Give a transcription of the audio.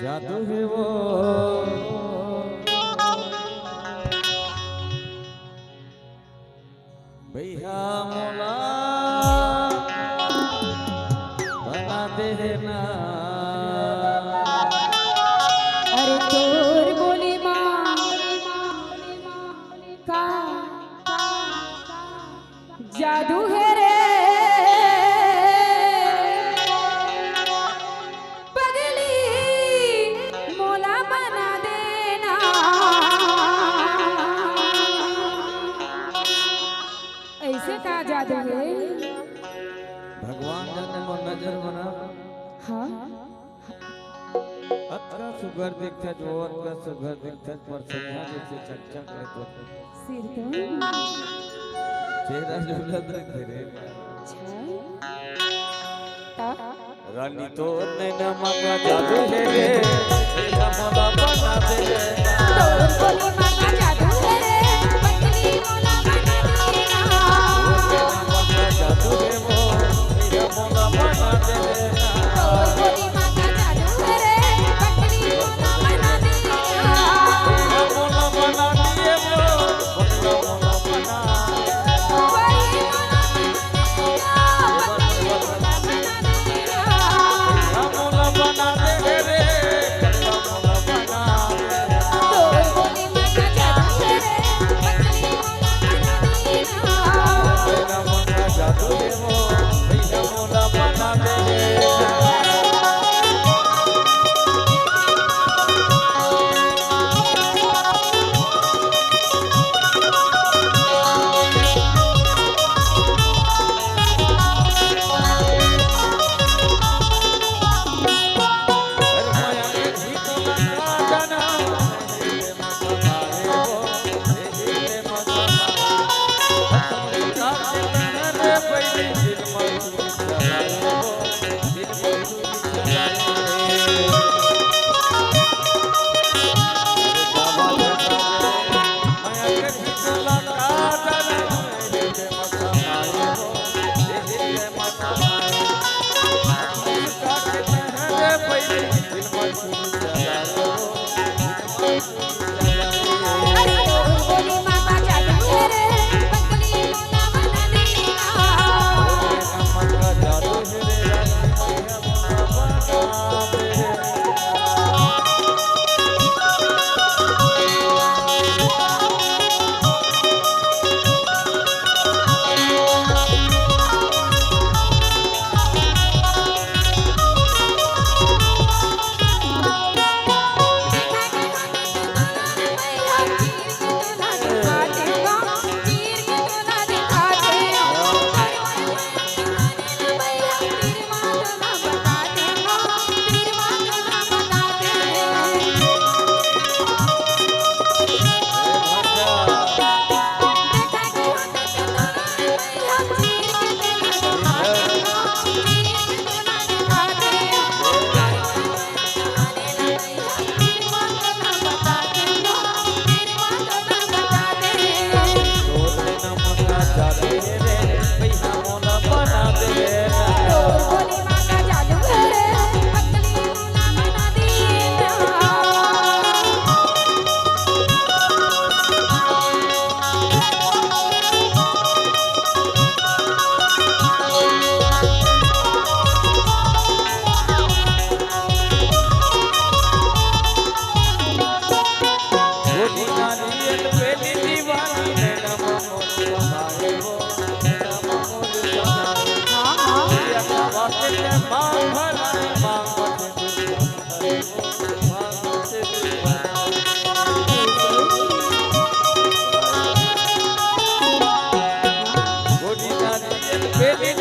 जादू है वो भैया मोला बना देना। अरे तोर बोली माँ का जादू है रे पगली मोला बना देना। ऐसे का जादू है? भगवान जाने मन नजर बना। हाँ अतका सुगर दिखता जो अतका सुगर दिखता पर सैया जैसे चकचक करे तो सिर तो चेहरा जो लग रे रानी तो नैना मांगा जादू है रे भैया मोला बना देना। तोर बोली माँ का जादू है रे पगली मोला बना देना। जादू है वो भैया मोला बना देना। तोर बोली माँ का जादू है रे पगली मोला बना देना। भैया मोला बना दिए वो भैया मोला बना वही मोला बना देना। भैया मोला बना दे रे भैया मोला बना तोर बोली माँ का जादू है रे पगली मोला बना देना। मेरा मोला जादू है वो भैया मोला बना दे। अरे तोर बोली माँ का जादू है रे पगली मोला बना देना। Baby,